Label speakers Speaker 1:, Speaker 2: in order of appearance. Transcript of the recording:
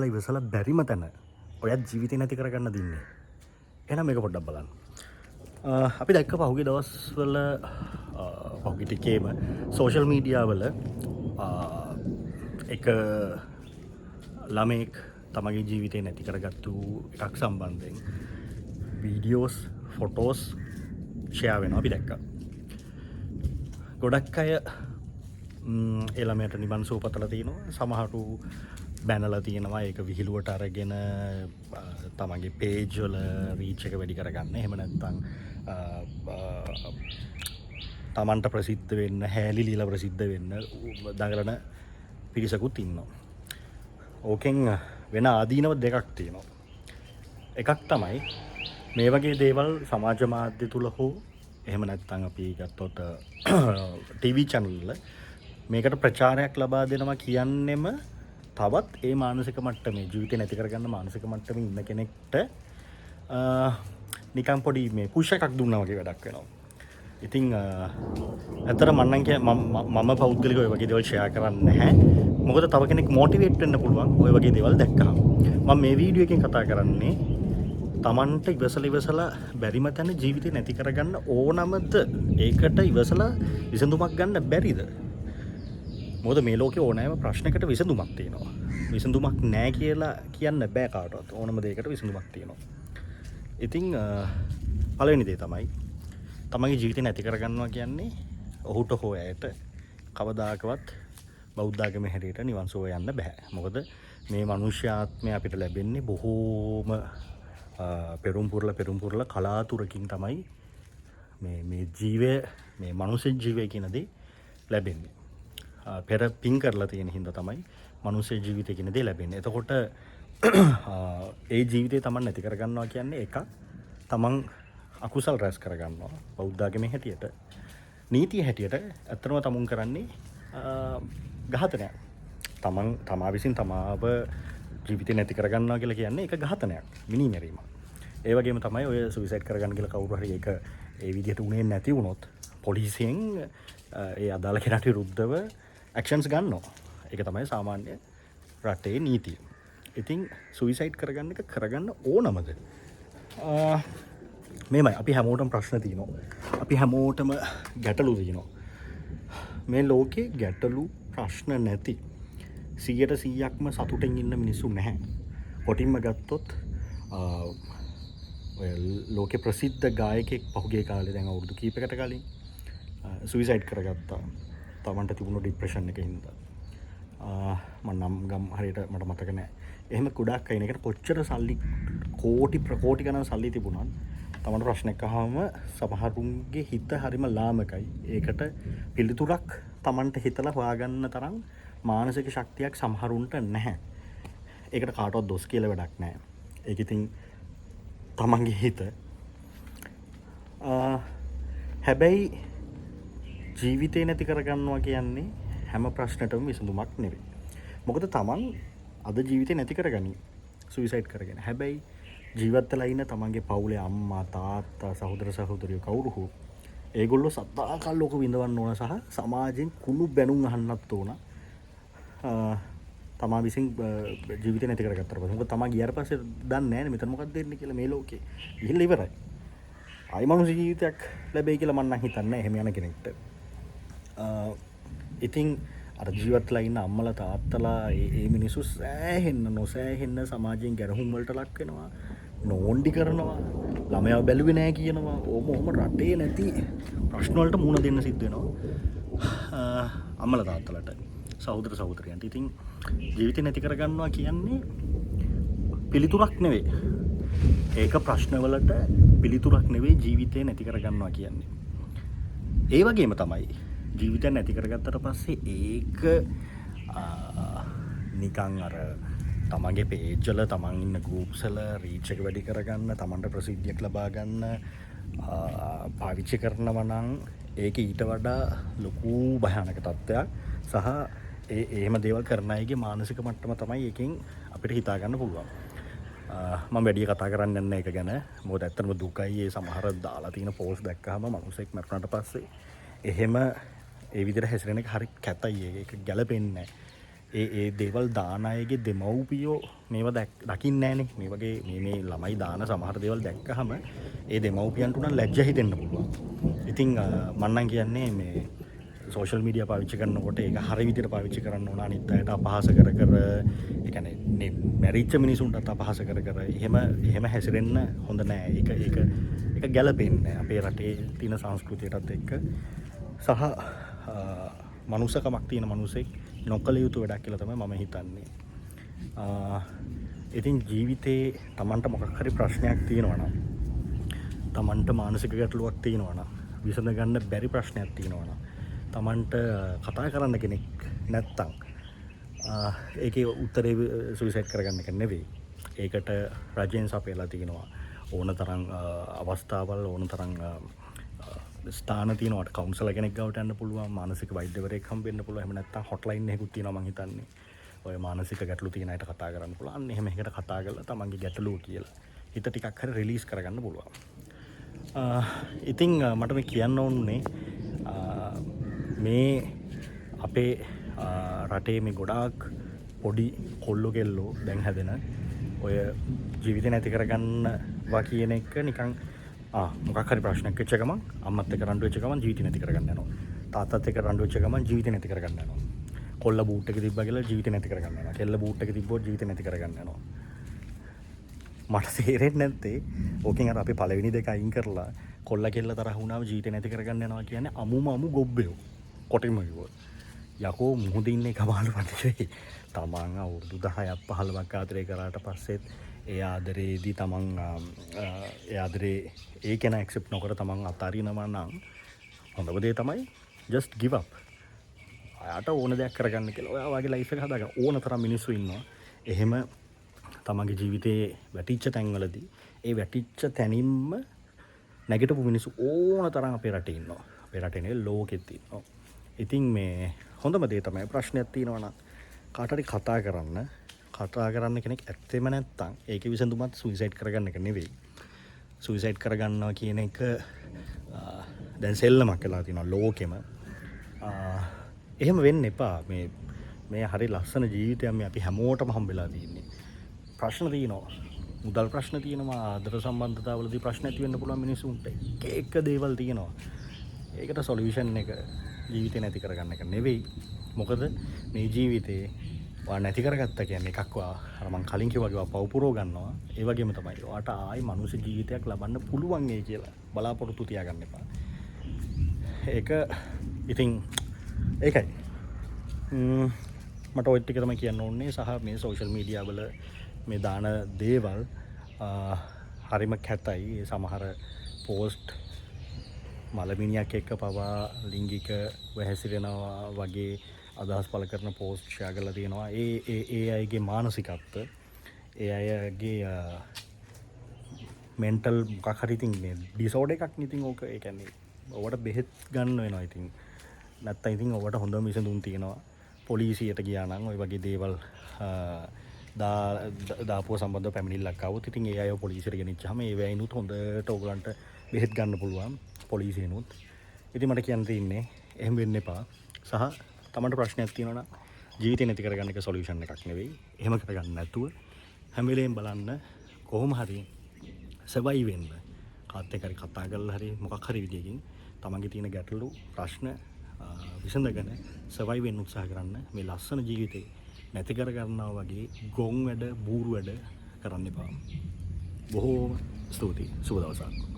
Speaker 1: ඉවසලා බැරිම තැන ඔයත් ජීවිතේ නැති කරගන්න දින්නේ. එහෙනම් මේක පොඩ්ඩක් බලන්න. අපි දැක්ක පහුගිය දවස්වල පහුගිය ටිකේම සෝෂල් මීඩියා වල එක ළමෙක් තමගේ ජීවිතේ නැති කරගත්තු එකක් සම්බන්ධයෙන් වීඩියෝස් ෆොටෝස් ෂෙයා වෙනවා අපි දැක්කා. ගොඩක් අය ඒ ළමයට නිවන් සුව පතලා තිනවා. සමහරු බැනලා තියෙනවා ඒක විහිළුවට අරගෙන තමන්ගේ පේජ් වල රීච් එක වැඩි කරගන්න. එහෙම නැත්නම් තමන්ට ප්‍රසිද්ධ වෙන්න, හැලී ලීලා ප්‍රසිද්ධ වෙන්න දඟලන පිරිසකුත් ඉන්නවා. ඕකෙන් වෙන ආදීනව දෙකක් තියෙනවා. එකක් තමයි මේ වගේ දේවල් සමාජ මාධ්‍ය තුල හෝ එහෙම නැත්නම් අපි ගත්තොත් ටීවී channel වල මේකට ප්‍රචාරයක් ලබා දෙනවා කියන්නෙම තවත් ඒ මානසික මට්ටමේ ජීවිතේ නැති කරගන්න මානසික මට්ටමේ ඉන්න කෙනෙක්ට නිකන් පොඩි මේ පුෂ් එකක් දුන්නා වගේ වැඩක් වෙනවා. ඉතින් ඇත්තට මම පෞද්ගලිකව ඔය වගේ දේවල් ෂෙයා කරන්නේ නැහැ. මොකද තව කෙනෙක් මොටිවේට් වෙන්න පුළුවන් ඔය වගේ දේවල් දැක්කහම. මම මේ වීඩියෝ එකෙන් කතා කරන්නේ තමන්ට ඉවසලා බැරිම තැන ජීවිතේ නැති කරගන්න ඕනමද? ඒකට ඉවසලා විසඳුමක් ගන්න බැරිද? මොකද මේ ලෝකේ ඕනෑම ප්‍රශ්නයකට විසඳුමක් තියෙනවා. විසඳුමක් නැහැ කියලා කියන්න බෑ කාටවත්. ඕනම දෙයකට විසඳුමක් තියෙනවා. ඉතින් පළවෙනි දේ තමයි තමන්ගේ ජීවිතේ නැති කරගන්නවා කියන්නේ ඔහුට හෝ ඇයට කවදාකවත් බෞද්ධ ආගමේ හැටියට නිවන් සුව යන්න බෑ. මොකද මේ මනුෂ්‍ය ආත්මය අපිට ලැබෙන්නේ බොහෝම පෙරම් පුරලා කලාතුරකින් තමයි මේ ජීවය මේ මනුෂ්‍ය ජීවය කියන දේ ලැබෙන්නේ. පෙර පින් කරලා තියෙන හින්දා තමයි මනුෂ්‍ය ජීවිතය කියන දේ ලැබෙන්නේ. එතකොට ඒ ජීවිතේ තමන් නැති කරගන්නවා කියන්නේ එකක් තමන් අකුසල් රැස් කරගන්නවා. බෞද්ධ ආගමේ හැටියට නීතිය හැටියට ඇත්තටම තමුන් කරන්නේ ඝාතනයක්. තමා විසින් තමාව ජීවිතේ නැති කරගන්නවා කියලා කියන්නේ ඒක ඝාතනයක්, මිනිමැරීමක්. ඒ වගේම තමයි ඔය සුයිසයිඩ් කරගන්න කියලා කවුරු හරි ඒක ඒ විදිහට උනේ නැති වුණොත් පොලිසියෙන් ඒ අදාළ කෙනාට විරුද්ධව ඇක්ෂන්ස් ගන්නවා. ඒක තමයි සාමාන්‍ය රටේ නීතිය. ඉතින් සුයිසයිඩ් කරගන්න එක කරගන්න ඕනමද? මේමයි අපි හැමෝටම ප්‍රශ්න තියෙනවා. අපි හැමෝටම ගැටලු තියෙනවා. මේ ලෝකේ ගැටලු ප්‍රශ්න නැති 100%ක්ම සතුටින් ඉන්න මිනිස්සු නැහැ. කොටින්ම ගත්තොත් ඔය ලෝකේ ප්‍රසිද්ධ ගායකයෙක් පහුගිය කාලේ දැන් අවුරුදු කීපයකට කලින් සුයිසයිඩ් කරගත්තා. තමන්ට තිබුණු ડિප්‍රෙෂන් එකකින් හින්දා. මම නම් ගම් හරියට මට මතක නැහැ. එහෙම ගොඩක් අය ඉන්නකට කොච්චර සල්ලි ප්‍රකෝටි ගණන් සල්ලි තිබුණත් තමන්ට ප්‍රශ්නයක් අහම සමහරුන්ගේ හිත හරිම ලාමකයි. ඒකට පිළිතුරක් තමන්ට හිතලා හොයාගන්න තරම් මානසික ශක්තියක් සමහරුන්ට නැහැ. ඒකට කාටවත් දොස් කියලා වැඩක් නැහැ. ඒක ඉතින් තමන්ගේ හිත. හැබැයි ජීවිතේ නැති කරගන්නවා කියන්නේ හැම ප්‍රශ්නටම විසඳුමක් නෙවෙයි. මොකද තමන් අද ජීවිතේ නැති කරගනි සුයිසයිඩ් කරගෙන. හැබැයි ජීවත් වෙලා ඉන්න තමන්ගේ පවුලේ අම්මා තාත්තා සහෝදර සහෝදරියෝ කවුරු හෝ ඒගොල්ලෝ සදාකල් ලෝක විඳවන්න ඕන සහ සමාජයෙන් කුණු බැනුම් අහන්නත් ඕන. තමා විසින් ජීවිතේ නැති කරගත්තට පස්සේ මොකද තමා ගියාට පස්සේ දන්නේ නැහැ නේ මෙතන මොකක්ද වෙන්නේ කියලා මේ ලෝකේ. ගිහිල්ලා ඉවරයි. ආයි මනුස්ස ජීවිතයක් ලැබෙයි කියලා මම නම් හිතන්නේ නැහැ එහෙම යන කෙනෙක්ට. ඉතින් අර ජීවත්ලා ඉන්න අම්මලා තාත්තලා ඒ මිනිස්සු නොසෑහෙන්න සමාජයෙන් ගැරහුම් වලට ලක් වෙනවා. නෝන්ඩි කරනවා. ළමයාව බැලුවේ නැහැ කියනවා. ඔහොම රටේ නැති ප්‍රශ්න වලට මුහුණ දෙන්න සිද්ධ වෙනවා. අම්මලා තාත්තලාට සහෝදර සහෝදරියන්ට. ඉතින් ජීවිතේ නැති කරගන්නවා කියන්නේ පිළිතුරක් නෙවෙයි. ඒක ප්‍රශ්නවලට පිළිතුරක් නෙවෙයි ජීවිතේ නැති කරගන්නවා කියන්නේ. ඒ වගේම තමයි ජීවිතය නැති කරගත්තට පස්සේ ඒක නිකන් අර තමන්ගේ පේජ් වල තමන් ඉන්න ගෲප්ස් වල රීච් එක වැඩි කරගන්න, තමන්ට ප්‍රසිද්ධියක් ලබා ගන්න පාවිච්චි කරනවා නම් ඒක ඊට වඩා ලොකු භයානක තත්ත්වයක් සහ එහෙම දේවල් කරන අයගේ මානසික මට්ටම තමයි එකෙන් අපිට හිතා ගන්න පුළුවන්. මම වැඩි කතා කරන්නේ නැහැ ඒක ගැන. මොකද ඇත්තටම දුකයි ඒ සමහර දාලා තියෙන පෝස්ට් දැක්කහම මනුස්සෙක් මැරුණාට පස්සේ එහෙම ඒ විදිහට හැසිරෙන එක හරි කැතයි. ඒක ගැලපෙන්නේ නැහැ. ඒ දේවල් දාන අයගේ දෙමව්පියෝ මේවා දකින්නේ නැහනේ. මේ වගේ මේ ළමයි දාන සමහර දේවල් දැක්කහම ඒ දෙමව්පියන්ට උනන් ලැජ්ජ හිතෙන්න පුළුවන්. ඉතින් මම නම් කියන්නේ මේ සෝෂල් මීඩියා පාවිච්චි කරනකොට ඒක හරි විදිහට පාවිච්චි කරන්න ඕන. අනිත් අයට අපහාස කර ඒ කියන්නේ මැරිච්ච මිනිසුන්ටත් අපහාස කර එහෙම හැසිරෙන්න හොඳ නෑ. ඒක ගැළපෙන්නේ අපේ රටේ තියෙන සංස්කෘතියටත් එක්ක සහ මනුස්සකමක් තියෙන මිනිසෙක් නොකළ යුතු වැඩක් කියලා තමයි මම හිතන්නේ. ඉතින් ජීවිතේ Tamanට මොකක් හරි ප්‍රශ්නයක් තියෙනවා නම්, Tamanට මානසික ගැටලුවක් තියෙනවා නම්, විසඳ ගන්න බැරි ප්‍රශ්නයක් තියෙනවා නම්, Tamanට කතා කරන්න කෙනෙක් නැත්තම් ඒකේ උත්තරේ සුයිසයිඩ් කරගන්න එක නෙවෙයි. ඒකට රජයෙන් සපයලා තියෙනවා ඕන තරම් අවස්ථාවල්, ඕන තරම් ස්ථාන තියෙනවාට කවුන්සලර් කෙනෙක් ගාවට යන්න පුළුවන්, මානසික වෛද්‍යවරයෙක් හම්බෙන්න පුළුවන්. එහෙම නැත්නම් හොට්ලයින් එකකුත් තියෙනවා මම හිතන්නේ. ඔය මානසික ගැටලු තියෙන අයට කතා කරන්න පුළුවන්. අන්න එහෙම එකකට කතා කරලා තමන්ගේ ගැටලුව කියලා හිත ටිකක් හරි රිලීස් කරගන්න පුළුවන්. ඉතින් මට මේ කියන්න ඕනේ මේ අපේ රටේ මේ ගොඩාක් පොඩි කොල්ලෝ කෙල්ලෝ දැන් හැදෙන ඔය ජීවිතේ නැති කරගන්නවා කියන එක නිකන් මොකක් හරි ප්‍රශ්නයක් වෙච්ච ගමන් අම්මත් එක්ක රණ්ඩු වෙච්ච ගමන් ජීවිතේ නැති කරගන්න යනවා. තාත්තත් එක්ක රණ්ඩු වෙච්ච ගමන් ජීවිතේ නැති කරගන්න යනවා. කොල්ල බූට් එක තිබ්බා කියලා ජීවිතේ නැති කරගන්න යනවා. කෙල්ල බූට් එක තිබ්බොත් ජීවිතේ නැති කරගන්න යනවා. මට තේරෙන්නේ නැත්තේ ඕකෙන් අර අපි පළවෙනි දෙක අයින් කරලා කොල්ල කෙල්ල තරහ වුණාම ජීවිතේ නැති කරගන්න යනවා කියන්නේ අමු ගොබ්බයෝ. කොටින්ම කිව්වොත්. යකෝ මුහුදේ ඉන්න එක බාල වටේ. තමන් අවුරුදු 10ක් 15ක් ආදරේ කරාට පස්සෙත් ඒ ආදරේදී තමන් ඒ ආදරේ ඒ කෙනා ඇක්සෙප්ට් නොකර තමන් අතාරිනවා නම් හොඳම දේ තමයි just give up. අයාට ඕන දෙයක් කරගන්න කියලා. ඔයා වගේ ලයිෆ් එක හදාගන්න. ඕන තරම් මිනිස්සු ඉන්නවා. එහෙම තමන්ගේ ජීවිතේ වැටිච්ච තැන්වලදී ඒ වැටිච්ච තැනින්ම නැගිටපු මිනිස්සු ඕන තරම් අපේ රටේ ඉන්නවා. අපේ රටේ නෙවෙයි ලෝකෙත් ඉන්නවා. ඉතින් මේ හොඳම දේ තමයි ප්‍රශ්නයක් තියෙනවා නම් කාට හරි කතා කරන්න කෙනෙක් ඇත්තෙම නැත්තම් ඒකේ විසඳුමත් සුයිසයිඩ් කරගන්න එක නෙවෙයි. සුයිසයිඩ් කරගන්නවා කියන එක දැන් සෙල්ලමක් වෙලා තියෙනවා ලෝකෙම. එහෙම වෙන්න එපා. මේ හරි ලස්සන ජීවිතයක් මේ අපි හැමෝටම හම්බෙලා තියෙන්නේ. ප්‍රශ්න තියෙනවා. මුදල් ප්‍රශ්න තියෙනවා, ආදර සම්බන්ධතාවලදී ප්‍රශ්න ඇති වෙන්න පුළුවන් මිනිස්සුන්ට. එක දේවල් තියෙනවා. ඒකට සොලියුෂන් එක ජීවිතේ නැති කරගන්න එක නෙවෙයි. මොකද මේ ජීවිතේ වා නැති කරගත්ත කියන්නේ එකක් අර මං කලින් කිව්වා වගේ පව් පුරව ගන්නවා. ඒ වගේම තමයි ඔයාට ආයි මනුස්ස ජීවිතයක් ලබන්න පුළුවන් ඒ කියලා බලාපොරොත්තු තියාගන්න එපා. ඒක ඉතින් ඒකයි. මට ඔය ටික තමයි කියන්න ඕනේ. සහ මේ සෝෂල් මීඩියා වල මේ දාන දේවල් හරිම කැතයි. සමහර පෝස්ට් මලමිනියක් එක්ක පවා ලිංගික හැසිරෙනවා වගේ අදහස් පළ කරන පෝස්ට් ෂෙයා කරලා තියෙනවා. ඒ අයගේ මානසිකත්ව, ඒ අයගේ මෙන්ටල් මොකක් හරි ඉතින් මේ ඩිසෝඩර් එකක් නේ. ඉතින් ඕක ඒ කියන්නේ ඔවට බෙහෙත් ගන්න වෙනවා. ඉතින් නැත්තම් ඉතින් ඔවට හොඳම විසඳුම් තියෙනවා. පොලිසියට ගියා නම් ওই වගේ දේවල් දාපුව සම්බන්ධව පැමිණිල්ලක් ආවොත් ඉතින් ඒ අයව පොලිසියට ගෙනිච්චාම ඒ වයින්ුත් හොඳට ඕගලන්ට බෙහෙත් ගන්න පුළුවන් පොලිසියනුත්. ඉතින් මට කියන්න තියෙන්නේ එහෙම වෙන්න එපා. සහ තමන්ට ප්‍රශ්නයක් තියෙනවා නම් ජීවිතේ නැති කරගන්න එක සොලියුෂන් එකක් නෙවෙයි. එහෙම කරගන්න නැතුව හැම වෙලේම බලන්න කොහොම හරි සර්වයිව් වෙන්න. කාත් එක්ක හරි කතා කරලා හරි මොකක් හරි විදියකින් තමන්ගේ තියෙන ගැටලු ප්‍රශ්න විසඳගෙන සර්වයිව් වෙන්න උත්සාහ කරන්න. මේ ලස්සන ජීවිතේ නැති කරගන්නවා වගේ ගොන් වැඩ, බූරු වැඩ කරන්න එපා. බොහෝම ස්තුතියි. සුබ දවසක්.